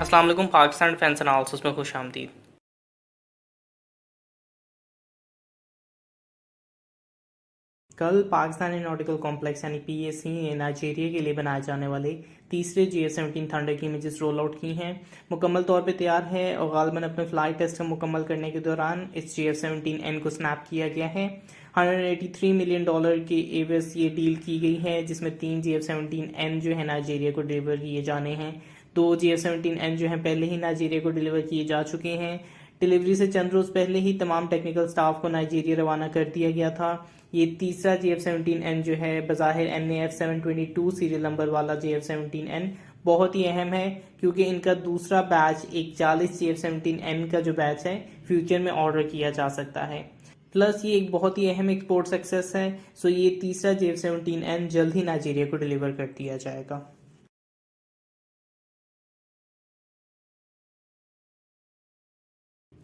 अस्सलाम वालेकुम। Pakistan defence analysis में खुश आमदीद। कल पाकिस्तान एरोनॉटिकल कॉम्प्लेक्स यानी पीएसी ने नाइजीरिया के लिए बनाए जाने वाले तीसरे JF-17 थंडर की इमेजेस रोल आउट की हैं। मुकम्मल तौर पे तैयार है और गालिबन अपने फ्लाइट टेस्ट मुकम्मल करने के दौरान इस JF-17N को स्नैप किया गया है। $183 मिलियन के एवज ये डील की गई है, जिसमें 3 JF-17N जो है नाइजीरिया को डिलीवर किए जाने हैं। 2 JF-17N जो है पहले ही नाइजीरिया को डिलीवर किए जा चुके हैं। डिलीवरी से चंद रोज पहले ही तमाम टेक्निकल स्टाफ को नाइजीरिया रवाना कर दिया गया था। ये तीसरा JF-17N जो है बज़ाहिर NAF 722 सीरियल नंबर वाला JF-17N बहुत ही अहम है, क्योंकि इनका दूसरा बैच एक 40 JF-17N का जो बैच है फ्यूचर में ऑर्डर किया जा सकता है। प्लस ये एक बहुत ही अहम एक्सपोर्ट सक्सेस है। सो ये तीसरा JF-17N जल्द ही नाइजीरिया को डिलीवर कर दिया जाएगा।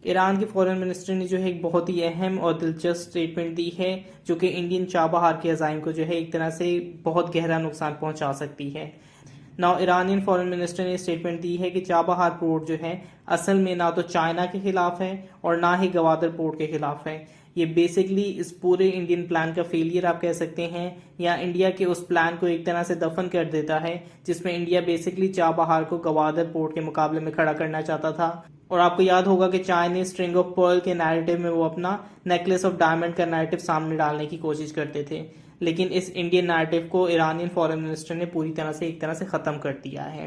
ईरान के फॉरेन मिनिस्टर ने जो है एक बहुत ही अहम और दिलचस्प स्टेटमेंट दी है, जो कि इंडियन चाबहार के अज़ाइम को जो है एक तरह से बहुत गहरा नुकसान पहुंचा सकती है। नाउ ईरानियन फॉरेन मिनिस्टर ने स्टेटमेंट दी है कि चाबहार पोर्ट जो है असल में ना तो चाइना के खिलाफ है और ना ही गवादर पोर्ट के खिलाफ है। ये बेसिकली इस पूरे इंडियन प्लान का फेलियर आप कह सकते हैं, या इंडिया के उस प्लान को एक तरह से दफन कर देता है जिसमें इंडिया बेसिकली चाबहार को गवादर पोर्ट के मुकाबले में खड़ा करना चाहता था। और आपको याद होगा कि चाइनीज स्ट्रिंग ऑफ पर्ल के नैरेटिव में वो अपना नेकलेस ऑफ डायमंड का नैरेटिव सामने डालने की कोशिश करते थे, लेकिन इस इंडियन नैरेटिव को ईरानियन फॉरेन मिनिस्टर ने पूरी तरह से एक तरह से ख़त्म कर दिया है।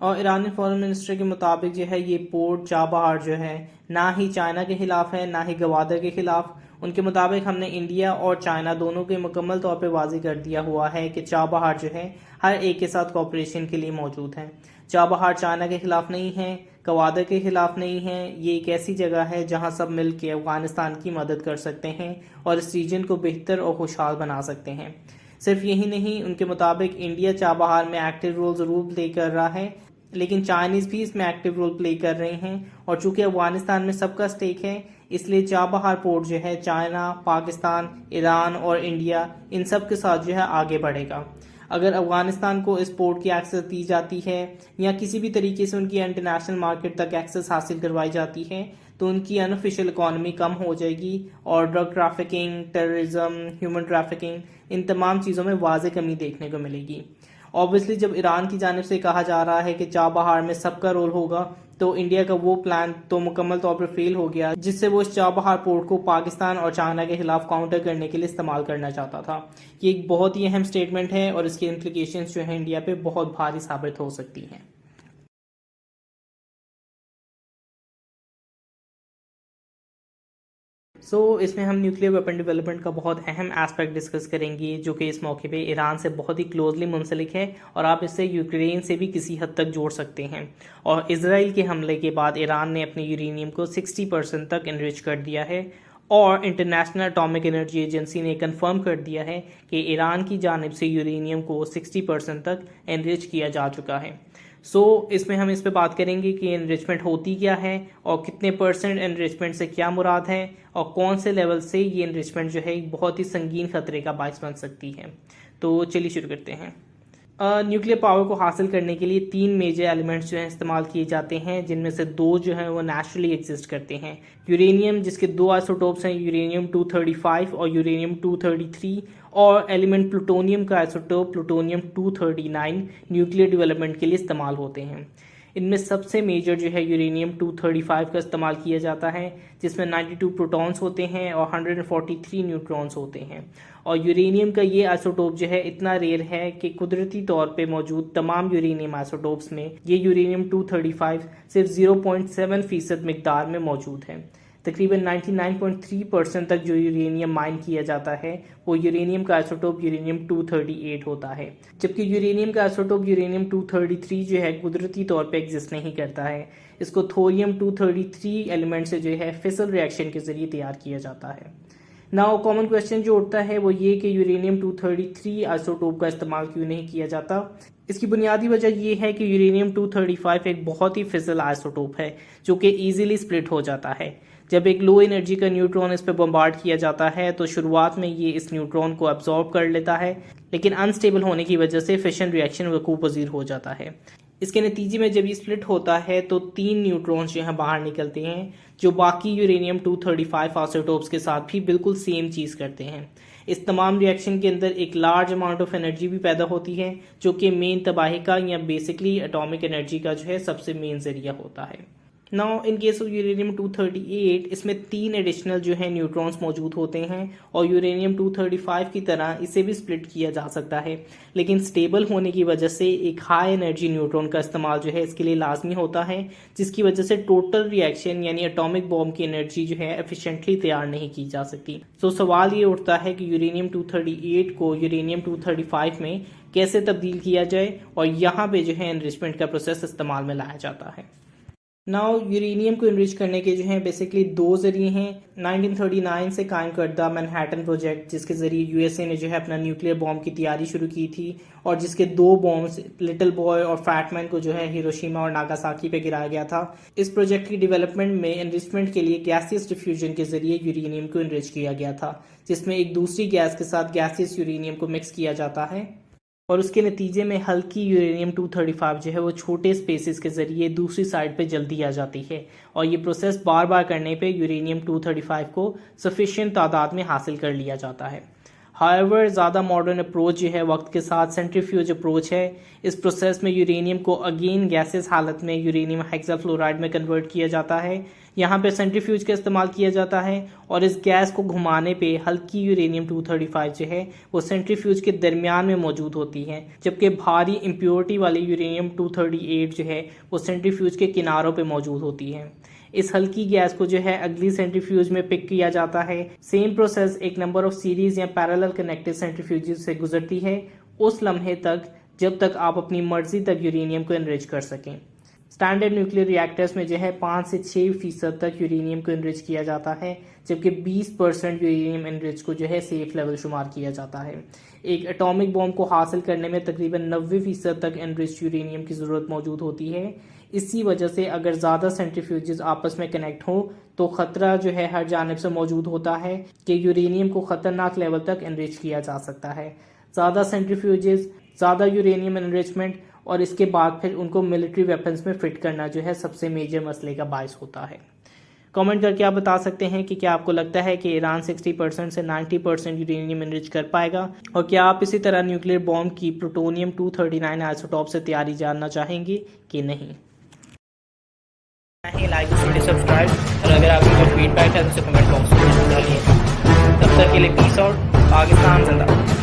और ईरानी फॉरेन मिनिस्टर के मुताबिक जो है ये पोर्ट चाबहार जो है ना ही चाइना के खिलाफ है ना ही गवादर के खिलाफ। उनके मुताबिक हमने इंडिया और चाइना दोनों के मुकम्मल तौर पे वाज़ेह कर दिया हुआ है कि चाबहार जो है हर एक के साथ कॉपरेशन के लिए मौजूद है। चाबहार चाइना के खिलाफ नहीं है, गवादर के खिलाफ नहीं है। ये एक ऐसी जगह है जहां सब मिल के अफगानिस्तान की मदद कर सकते हैं और इस रीजन को बेहतर और खुशहाल बना सकते हैं। सिर्फ यही नहीं, उनके मुताबिक इंडिया चाबहार में एक्टिव रोल ज़रूर प्ले कर रहा है, लेकिन चाइनीज़ भी इसमें एक्टिव रोल प्ले कर रहे हैं। और चूंकि अफगानिस्तान में सबका स्टेक है, इसलिए चाबहार पोर्ट जो है चाइना, पाकिस्तान, ईरान और इंडिया इन सब के साथ जो है आगे बढ़ेगा। अगर अफगानिस्तान को इस पोर्ट की एक्सेस दी जाती है या किसी भी तरीके से उनकी इंटरनेशनल मार्केट तक एक्सेस हासिल करवाई जाती है, तो उनकी अनऑफिशियल इकॉनमी कम हो जाएगी और drug trafficking, terrorism, human trafficking, इन तमाम चीज़ों में वाज़ेह कमी देखने को मिलेगी। ऑब्वियसली जब ईरान की जानिब से कहा जा रहा है कि चाबहार में सबका रोल होगा, तो इंडिया का वो प्लान तो मुकम्मल तौर पर फेल हो गया जिससे वो इस चाबहार पोर्ट को पाकिस्तान और चाइना के खिलाफ काउंटर करने के लिए इस्तेमाल करना चाहता था। ये एक बहुत ही अहम स्टेटमेंट है और इसकी इम्प्लीकेशंस जो है इंडिया पे बहुत भारी साबित हो सकती हैं। इसमें हम न्यूक्लियर वेपन डेवलपमेंट का बहुत अहम एस्पेक्ट डिस्कस करेंगे, जो कि इस मौके पे ईरान से बहुत ही क्लोजली मुंसलिक है और आप इससे यूक्रेन से भी किसी हद तक जोड़ सकते हैं। और इसराइल के हमले के बाद ईरान ने अपने यूरेनियम को 60% तक इनरिच कर दिया है और इंटरनेशनल एटॉमिक एनर्जी एजेंसी ने कंफर्म कर दिया है कि ईरान की जानिब से यूरेनियम को 60% तक एनरिच किया जा चुका है। इसमें हम इस पे बात करेंगे कि एनरिचमेंट होती क्या है और कितने परसेंट एनरिचमेंट से क्या मुराद है और कौन से लेवल से ये एनरिचमेंट जो है एक बहुत ही संगीन खतरे का बायस बन सकती है। तो चलिए शुरू करते हैं। न्यूक्लियर पावर को हासिल करने के लिए 3 मेजर एलिमेंट्स जो हैं इस्तेमाल किए जाते हैं, जिनमें से 2 जो हैं वो नेचुरली एग्जिस्ट करते हैं। यूरेनियम, जिसके 2 आइसोटोप्स हैं, यूरेनियम 235 और यूरेनियम 233, और एलिमेंट प्लूटोनियम का आइसोटोप प्लूटोनियम 239 न्यूक्लियर डेवलपमेंट के लिए इस्तेमाल होते हैं। इनमें सबसे मेजर जो है यूरेनियम 235 का इस्तेमाल किया जाता है, जिसमें 92 प्रोटॉन्स होते हैं और 143 न्यूट्रॉन्स होते हैं। और यूरेनियम का ये आइसोटोप जो है इतना रेयर है कि कुदरती तौर पे मौजूद तमाम यूरेनियम आइसोटोप्स में ये यूरेनियम 235 सिर्फ 0.7% मिकदार में मौजूद है। तकरीबन 99.3% तक जो यूरेनियम माइन किया जाता है वो यूरेनियम का आइसोटोप यूरेनियम 238 होता है, जबकि यूरेनियम का आइसोटोप यूरेनियम 233 जो है कुदरती तौर पे एग्जिस्ट नहीं करता है। इसको थोरियम 233 एलिमेंट से जो है फिसल रिएक्शन के जरिए तैयार किया जाता है। नाउ कॉमन क्वेश्चन जो उठता है वो ये कि यूरेनियम 233 आइसोटोप का इस्तेमाल क्यों नहीं किया जाता। इसकी बुनियादी वजह ये है कि यूरेनियम 235 एक बहुत ही फिसल आइसोटोप है जो कि ईजिली स्प्लिट हो जाता है। जब एक लो एनर्जी का न्यूट्रॉन इस पर बम्बार्ड किया जाता है तो शुरुआत में ये इस न्यूट्रॉन को अब्जॉर्ब कर लेता है, लेकिन अनस्टेबल होने की वजह से फिशन रिएक्शन वकूफ़ पज़ीर हो जाता है। इसके नतीजे में जब ये स्प्लिट होता है तो 3 न्यूट्रॉन्स जो हैं बाहर निकलते हैं, जो बाकी यूरेनियम 235 आइसोटोप्स के साथ भी बिल्कुल सेम चीज़ करते हैं। इस तमाम रिएक्शन के अंदर एक लार्ज अमाउंट ऑफ एनर्जी भी पैदा होती है, जो कि मेन तबाही का या बेसिकली एटॉमिक एनर्जी का जो है सबसे मेन जरिया होता है। Now in case of uranium 238 इसमें 3 एडिशनल जो है न्यूट्रॉन्स मौजूद होते हैं और यूरेनियम 235 की तरह इसे भी स्प्लिट किया जा सकता है, लेकिन स्टेबल होने की वजह से एक हाई एनर्जी न्यूट्रॉन का इस्तेमाल जो है इसके लिए लाजमी होता है, जिसकी वजह से टोटल रिएक्शन यानी एटॉमिक बॉम्ब की एनर्जी जो है एफिशिएंटली तैयार नहीं की जा सकती। तो सवाल ये उठता है कि यूरेनियम 238 को यूरेनियम 235 में कैसे तब्दील किया जाए, और यहाँ पे जो है एनरिचमेंट का प्रोसेस इस्तेमाल में लाया जाता है। नाउ यूरेनियम को इनरिच करने के जो हैं बेसिकली 2 जरिए हैं। 1939 से कायम करदा मैनहट्टन प्रोजेक्ट, जिसके जरिए यूएसए ने जो है अपना न्यूक्लियर बॉम्ब की तैयारी शुरू की थी, और जिसके 2 बॉम्ब्स लिटिल बॉय और फैटमैन को जो है हिरोशिमा और नागासाकी पे गिराया गया था। इस प्रोजेक्ट की डेवलपमेंट में एनरिचमेंट के लिए गैसियस डिफ्यूजन के जरिए यूरेनियम को इनरिच किया गया था, जिसमें एक दूसरी गैस के साथ गैसियस यूरेनियम को मिक्स किया जाता है, और उसके नतीजे में हल्की यूरेनियम 235 जो है वो छोटे स्पेसेस के जरिए दूसरी साइड पे जल्दी आ जाती है, और ये प्रोसेस बार बार करने पे यूरेनियम 235 को सफिशिएंट तादाद में हासिल कर लिया जाता है। हाउएवर ज़्यादा मॉडर्न अप्रोच जो है वक्त के साथ सेंट्रीफ्यूज अप्रोच है। इस प्रोसेस में यूरेनियम को अगेन गैसेस हालत में यूरेनियम हेक्साफ्लोराइड में कन्वर्ट किया जाता है। यहाँ पे सेंट्रीफ्यूज का इस्तेमाल किया जाता है, और इस गैस को घुमाने पे हल्की यूरेनियम 235 जो है वो सेंट्रीफ्यूज के दरमियान में मौजूद होती है, जबकि भारी इम्प्योरिटी वाली यूरेनियम 238 जो है वो सेंट्रीफ्यूज के किनारों पे मौजूद होती है। इस हल्की गैस को जो है अगली सेंट्रीफ्यूज में पिक किया जाता है। सेम प्रोसेस एक नंबर ऑफ सीरीज या पैरेलल कनेक्टेड सेंट्रीफ्यूज से गुजरती है उस लम्हे तक जब तक आप अपनी मर्जी तक यूरेनियम को एनरिच कर सकें। स्टैंडर्ड न्यूक्लियर रिएक्टर्स में जो है 5 से 6% तक यूरेनियम को एनरिच किया जाता है, जबकि 20% यूरेनियम एनरिच को जो है सेफ लेवल शुमार किया जाता है। एक एटॉमिक बॉम्ब को हासिल करने में तकरीबन 90% तक एनरिच यूरेनियम की ज़रूरत मौजूद होती है। इसी वजह से अगर ज़्यादा सेंट्रीफ्यूजेस आपस में कनेक्ट हो तो ख़तरा जो है हर जानिब से मौजूद होता है कि यूरेनियम को ख़तरनाक लेवल तक एनरिच किया जा सकता है। ज़्यादा सेंट्रीफ्यूजेस, ज़्यादा यूरेनियम एनरिचमेंट, और इसके बाद फिर उनको मिलिट्री वेपन्स में फिट करना जो है सबसे मेजर मसले का बायस होता है। कमेंट करके आप बता सकते हैं कि क्या आपको लगता है कि ईरान 60% से 90% यूरेनियम एनरिच कर पाएगा, और क्या आप इसी तरह न्यूक्लियर बॉम्ब की प्लूटोनियम 239 आइसोटॉप से तैयारी जानना चाहेंगे कि नहीं। लाइक वीडियो सब्सक्राइब, और अगर आपकी कोई फीडबैक है तो उसे कमेंट बॉक्स में डालिए। तब तक के लिए पीस आउट, पाकिस्तान जिंदाबाद।